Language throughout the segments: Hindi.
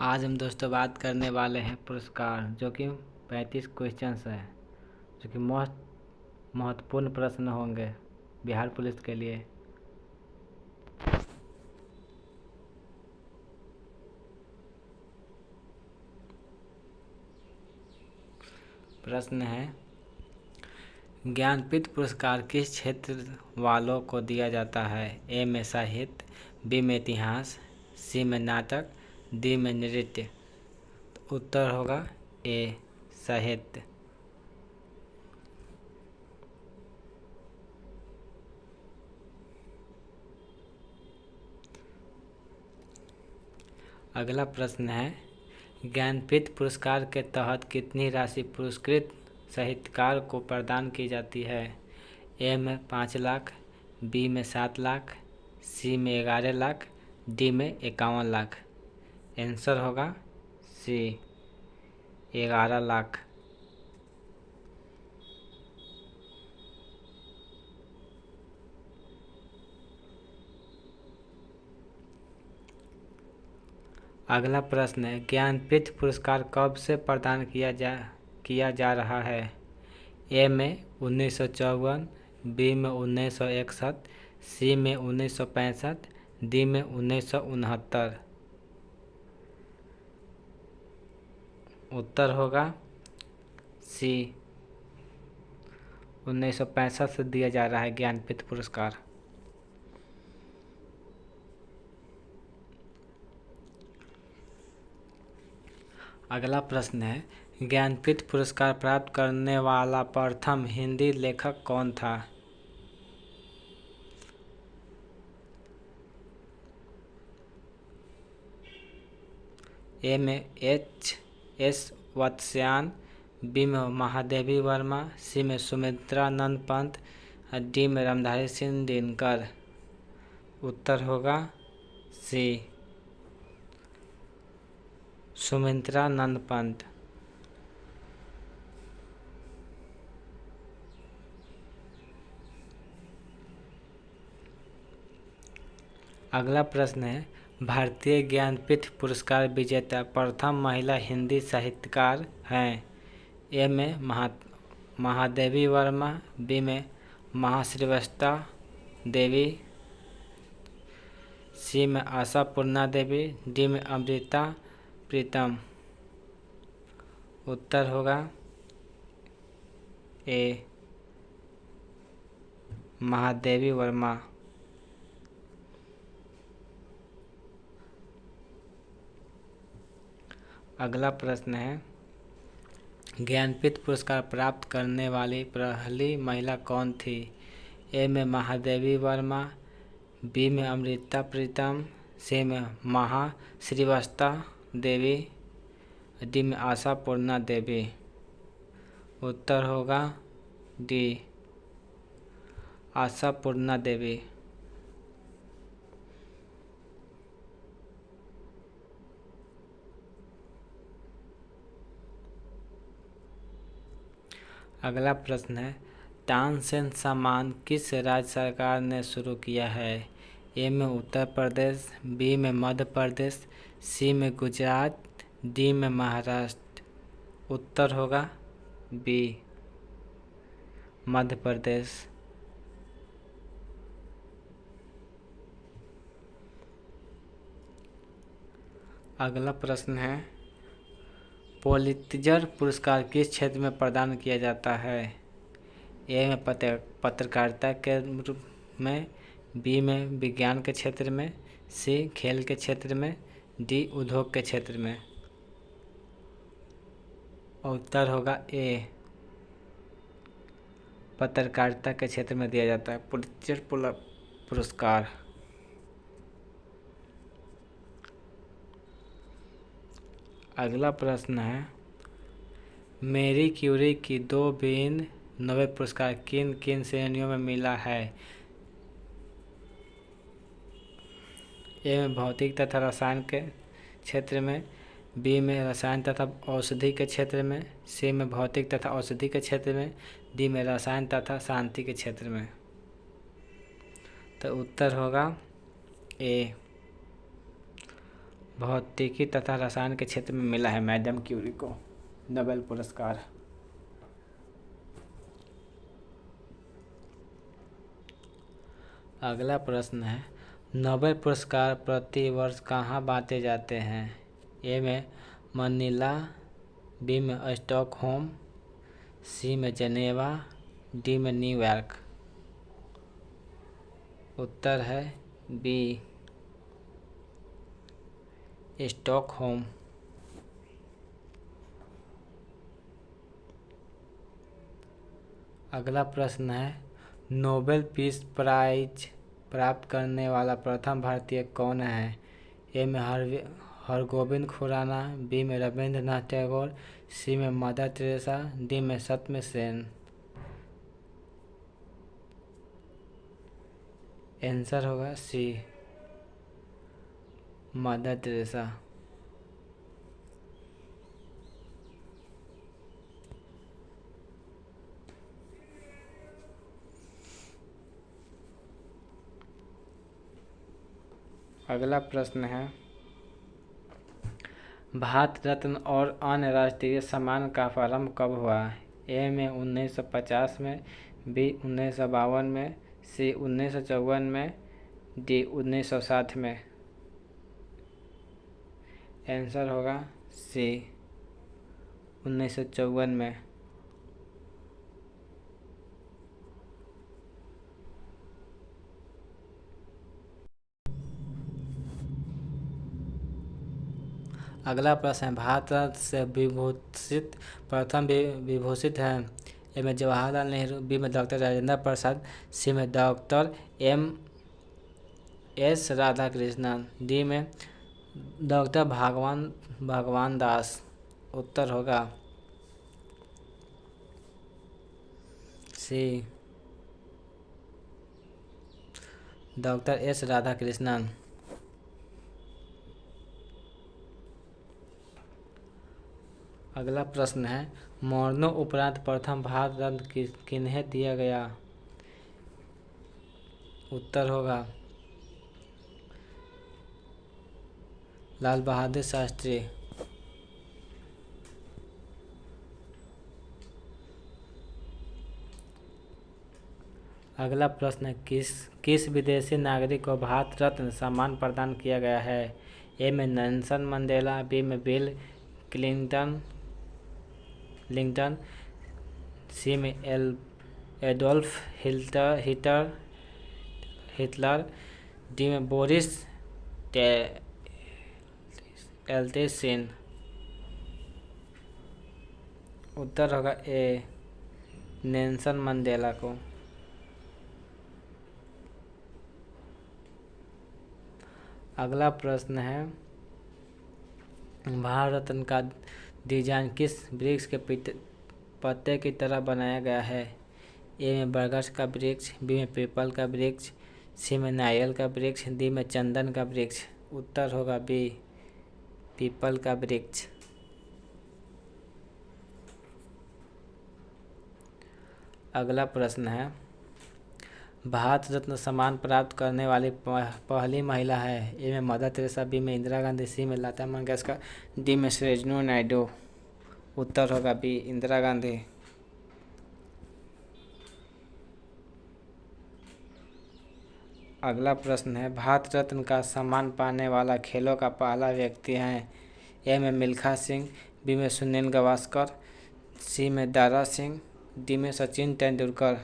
आज हम दोस्तों बात करने वाले हैं पुरस्कार, जो कि 35 क्वेश्चंस है, जो कि मोस्ट महत्वपूर्ण प्रश्न होंगे बिहार पुलिस के लिए। प्रश्न है, ज्ञानपीठ पुरस्कार किस क्षेत्र वालों को दिया जाता है? ए में साहित्य, बी में इतिहास, सी में नाटक, डी में नृत्य। तो उत्तर होगा ए साहित्य। अगला प्रश्न है, ज्ञानपीठ पुरस्कार के तहत कितनी राशि पुरस्कृत साहित्यकार को प्रदान की जाती है? ए में 5 लाख, बी में 7 लाख, सी में 11 लाख, डी में 51 लाख। आंसर होगा सी 11 लाख। अगला प्रश्न है, ज्ञानपीठ पुरस्कार कब से प्रदान किया जा रहा है? ए में 1954, बी में 1961, सी में 1965, डी में 1969। उत्तर होगा सी 1965 से दिया जा रहा है ज्ञानपीठ पुरस्कार। अगला प्रश्न है, ज्ञानपीठ पुरस्कार प्राप्त करने वाला प्रथम हिंदी लेखक कौन था? ए में H.S. वत्स्यान, बी में महादेवी वर्मा, सी में सुमित्रानंद पंत, डी में रामधारी सिंह दिनकर। उत्तर होगा सी सुमित्रानंद पंत। अगला प्रश्न है, भारतीय ज्ञानपीठ पुरस्कार विजेता प्रथम महिला हिंदी साहित्यकार हैं? ए में महादेवी वर्मा, बी में महाश्रीवत्सा देवी, सी में आशा पूर्णा देवी, डी में अमृता प्रीतम। उत्तर होगा ए महादेवी वर्मा। अगला प्रश्न है, ज्ञानपीठ पुरस्कार प्राप्त करने वाली पहली महिला कौन थी? ए में महादेवी वर्मा, बी में अमृता प्रीतम, सी में महाश्रीवत्सा देवी, डी में आशा पूर्णा देवी। उत्तर होगा डी आशा पूर्णा देवी। अगला प्रश्न है, तानसेन सम्मान किस राज्य सरकार ने शुरू किया है? ए में उत्तर प्रदेश, बी में मध्य प्रदेश, सी में गुजरात, डी में महाराष्ट्र। उत्तर होगा बी मध्य प्रदेश। अगला प्रश्न है, पुलित्जर पुरस्कार किस क्षेत्र में प्रदान किया जाता है? ए में पत्रकारिता के रूप में, बी में विज्ञान के क्षेत्र में, सी खेल के क्षेत्र में, डी उद्योग के क्षेत्र में। उत्तर होगा ए पत्रकारिता के क्षेत्र में दिया जाता है पुलित्जर पुरस्कार। अगला प्रश्न है, मैरी क्यूरी की 2 भिन्न नोबेल पुरस्कार किन किन श्रेणियों में मिला है? ए में भौतिक तथा रसायन के क्षेत्र में, बी में रसायन तथा औषधि के क्षेत्र में, सी में भौतिक तथा औषधि के क्षेत्र में, डी में रसायन तथा शांति के क्षेत्र में। तो उत्तर होगा ए भौतिकी तथा रसायन के क्षेत्र में मिला है मैडम क्यूरी को नोबेल पुरस्कार? अगला प्रश्न है, नोबेल पुरस्कार प्रति वर्ष कहाँ बांटे जाते हैं? ए में मनीला, बी में स्टॉकहोम, सी में जेनेवा, डी में न्यूयॉर्क। उत्तर है बी, स्टॉकहोम। अगला प्रश्न है, नोबेल पीस प्राइज प्राप्त करने वाला प्रथम भारतीय कौन है? ए में हरगोविंद खुराना, बी में रविंद्रनाथ टैगोर, सी में मदर टेरेसा, डी में सत्यम सेन। आंसर होगा सी, मदर टेरेसा। अगला प्रश्न है, भारत रत्न और अन्य राष्ट्रीय सम्मान का प्रारंभ कब हुआ? ए में 1950 में, बी 1952 में, सी 1954 में, डी 1960 में। आंसर होगा सी, 1954 में। अगला प्रश्न है, भारत रत्न से विभूषित प्रथम विभूषित हैं? ए में जवाहरलाल नेहरू, बी में डॉक्टर राजेंद्र प्रसाद, सी में डॉक्टर एम.एस. राधाकृष्णन, डी में डॉक्टर भगवान दास। उत्तर होगा सी, डॉक्टर एस राधाकृष्णन। अगला प्रश्न है, मरणोपरांत प्रथम भारत रत्न किन्हें दिया गया? उत्तर होगा लाल बहादुर शास्त्री। अगला प्रश्न है, किस विदेशी नागरिक को भारत रत्न सम्मान प्रदान किया गया है? ए में नेल्सन मंडेला, बी में बिल क्लिंटन, सी में एडोल्फ हिटलर, डी में बोरिस एल्त्सिन। उत्तर होगा ए, नेल्सन मंडेला को। अगला प्रश्न है, भारत रत्न का डिजाइन किस वृक्ष के पत्ते की तरह बनाया गया है? ए में बरगद का वृक्ष, बी में पीपल का वृक्ष, सी में नारियल का वृक्ष, डी में चंदन का वृक्ष। उत्तर होगा बी, पीपल का वृक्ष। अगला प्रश्न है, भारत रत्न सम्मान प्राप्त करने वाली पहली महिला है? ए में मदर टेरेसा, बी में इंदिरा गांधी, सी में लता मंगेशकर, डी में सरोजिनी नायडू। उत्तर होगा बी, इंदिरा गांधी। अगला प्रश्न है, भारत रत्न का सम्मान पाने वाला खेलों का पहला व्यक्ति है? ए में मिल्खा सिंह, बी में सुनील गावस्कर, सी में दारा सिंह, डी में सचिन तेंदुलकर।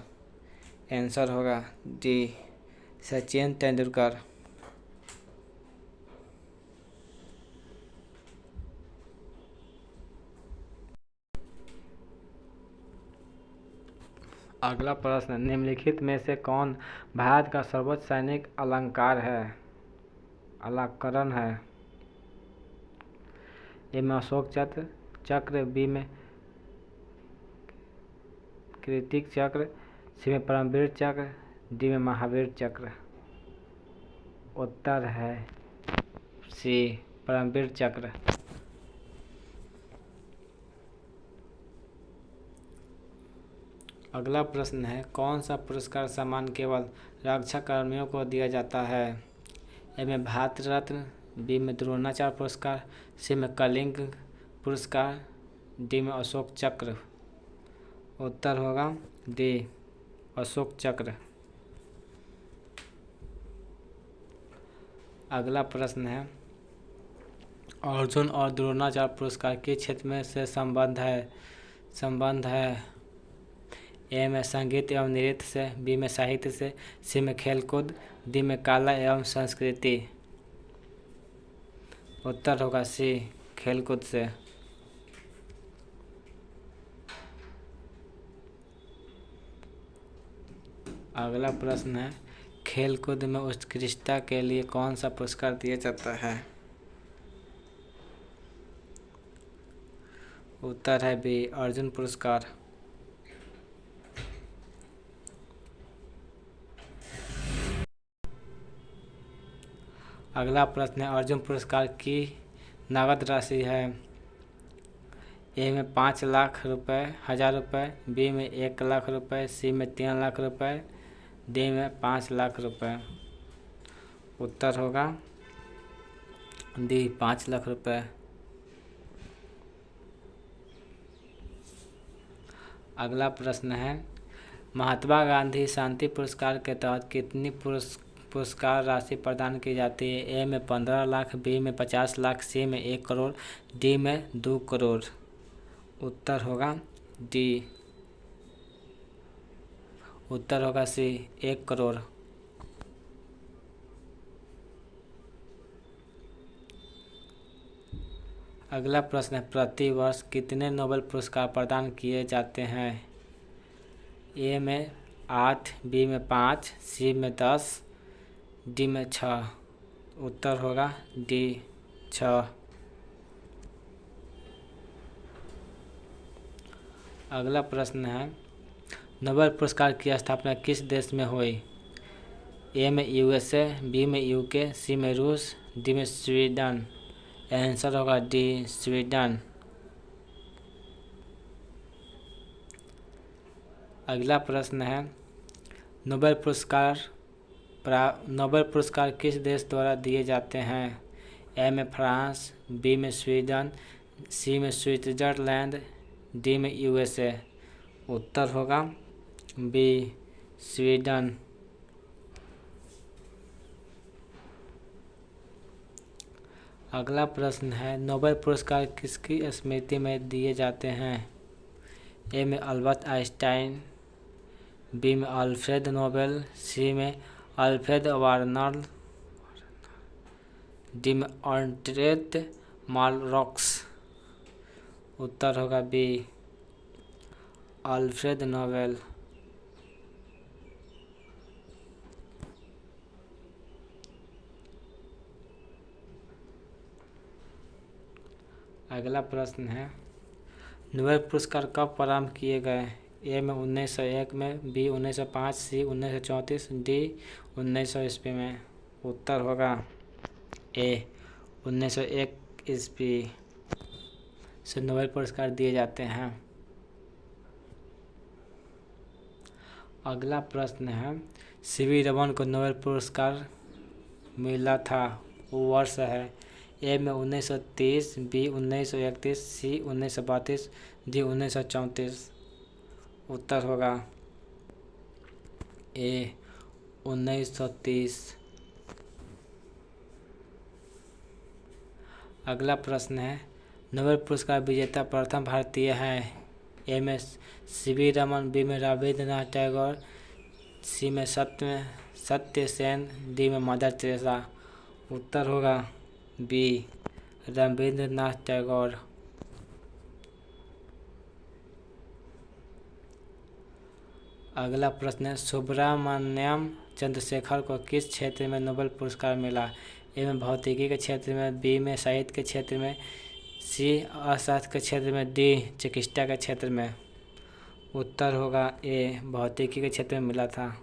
आंसर होगा डी, सचिन तेंदुलकर। अगला प्रश्न, निम्नलिखित में से कौन भारत का सर्वोच्च सैनिक अलंकरण है? ए में अशोक चक्र, बी में कीर्ति चक्र, सी में परमवीर चक्र, डी में महावीर चक्र। उत्तर है सी, परमवीर चक्र। अगला प्रश्न है, कौन सा पुरस्कार सम्मान केवल रक्षा कर्मियों को दिया जाता है? ए में भारत रत्न, बी में द्रोणाचार्य पुरस्कार, सी में कलिंग पुरस्कार, डी में अशोक चक्र। उत्तर होगा डी अशोक चक्र। अगला प्रश्न है, अर्जुन और द्रोणाचार्य पुरस्कार किस क्षेत्र में से संबंध है? ए में संगीत एवं नृत्य से, बी में साहित्य से, सी में खेलकूद, डी में कला एवं संस्कृति। उत्तर होगा सी खेलकूद से। अगला प्रश्न है, खेलकूद में उत्कृष्टता के लिए कौन सा पुरस्कार दिया जाता है? उत्तर है बी अर्जुन पुरस्कार। अगला प्रश्न है, अर्जुन पुरस्कार की नगद राशि है? ए में 5 लाख रुपए, 1000 रुपये, बी में 1 लाख रुपए, सी में 3 लाख रुपए, डी में 5 लाख रुपए। उत्तर होगा डी 5 लाख रुपए। अगला प्रश्न है, महात्मा गांधी शांति पुरस्कार के तहत कितनी पुरस्कार राशि प्रदान की जाती है? ए में 15 लाख, बी में 50 लाख, सी में 1 करोड़, डी में 2 करोड़। उत्तर होगा डी। उत्तर होगा सी 1 करोड़। अगला प्रश्न है, प्रति वर्ष कितने नोबेल पुरस्कार प्रदान किए जाते हैं? ए में 8, बी में 5, सी में 10, डी में 6। उत्तर होगा डी 6। अगला प्रश्न है, नोबेल पुरस्कार की स्थापना किस देश में हुई? ए में यूएसए, बी में यूके, सी में रूस, डी में स्वीडन। आंसर होगा डी स्वीडन। अगला प्रश्न है, नोबेल पुरस्कार किस देश द्वारा दिए जाते हैं? ए में फ्रांस, बी में स्वीडन, सी में स्विट्जरलैंड, डी में यूएसए। उत्तर होगा बी स्वीडन। अगला प्रश्न है, नोबेल पुरस्कार किसकी स्मृति में दिए जाते हैं? ए में अल्बर्ट आइंस्टाइन, बी में अल्फ्रेड नोबेल, सी में अल्फ्रेड वार्नर, डी में ऑल्फ्रेड मालरॉक्स। उत्तर होगा बी अल्फ्रेड नोबेल। अगला प्रश्न है, नोबेल पुरस्कार कब प्रारंभ किए गए? ए में 1901 में, बी 1905, सी 1934, डी 1900 ईस्वी में। उत्तर होगा ए 1901 ईस्वी से नोबेल पुरस्कार दिए जाते हैं। अगला प्रश्न है, सीवी रमन को नोबेल पुरस्कार मिला था, वो वर्ष है? ए में 1930, बी 1931, सी 1932, डी 1934। उत्तर होगा ए 1930। अगला प्रश्न है, नोबेल पुरस्कार विजेता प्रथम भारतीय हैं? ए में सीवी रमन, बी में रविंद्रनाथ टैगोर, सी में सत्य सेन, डी में मदर टेरेसा। उत्तर होगा बी रविंद्रनाथ टैगोर। अगला प्रश्न है, सुब्रमण्यम चंद्रशेखर को किस क्षेत्र में नोबेल पुरस्कार मिला? ए में भौतिकी के क्षेत्र में, बी में साहित्य के क्षेत्र में, सी अर्थशास्त्र के क्षेत्र में, डी चिकित्सा के क्षेत्र में। उत्तर होगा ए भौतिकी के क्षेत्र में मिला था।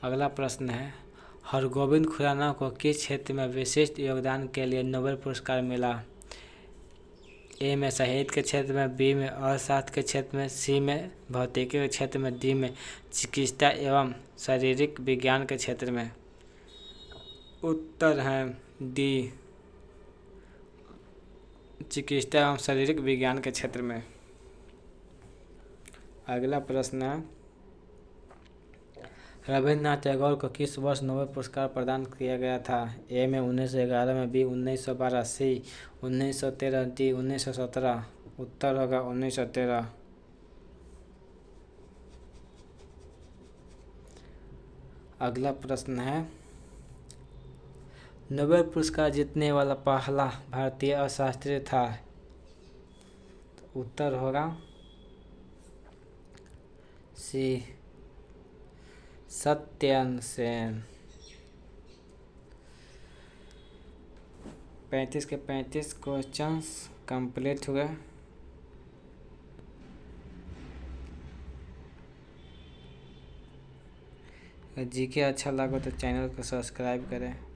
अगला प्रश्न है, हरगोविंद खुराना को किस क्षेत्र में विशिष्ट योगदान के लिए नोबेल पुरस्कार मिला? ए में साहित्य के क्षेत्र में, बी में अर्थशास्त्र के क्षेत्र में, सी में भौतिकी के क्षेत्र में, डी में चिकित्सा एवं शारीरिक विज्ञान के क्षेत्र में। उत्तर है डी, चिकित्सा एवं शारीरिक विज्ञान के क्षेत्र में। अगला प्रश्न है, रविन्द्रनाथ टैगोर को किस वर्ष नोबेल पुरस्कार प्रदान किया गया था? ए में 1911 में, बी 1912, सी 1913, डी 1917। उत्तर होगा 1913। अगला प्रश्न है, नोबेल पुरस्कार जीतने वाला पहला भारतीय अर्थशास्त्री था? तो उत्तर होगा सी, सत्येंद्र सेन। 35 के 35 क्वेश्चंस कंप्लीट हुए। जीके अच्छा लगा तो चैनल को सब्सक्राइब करें।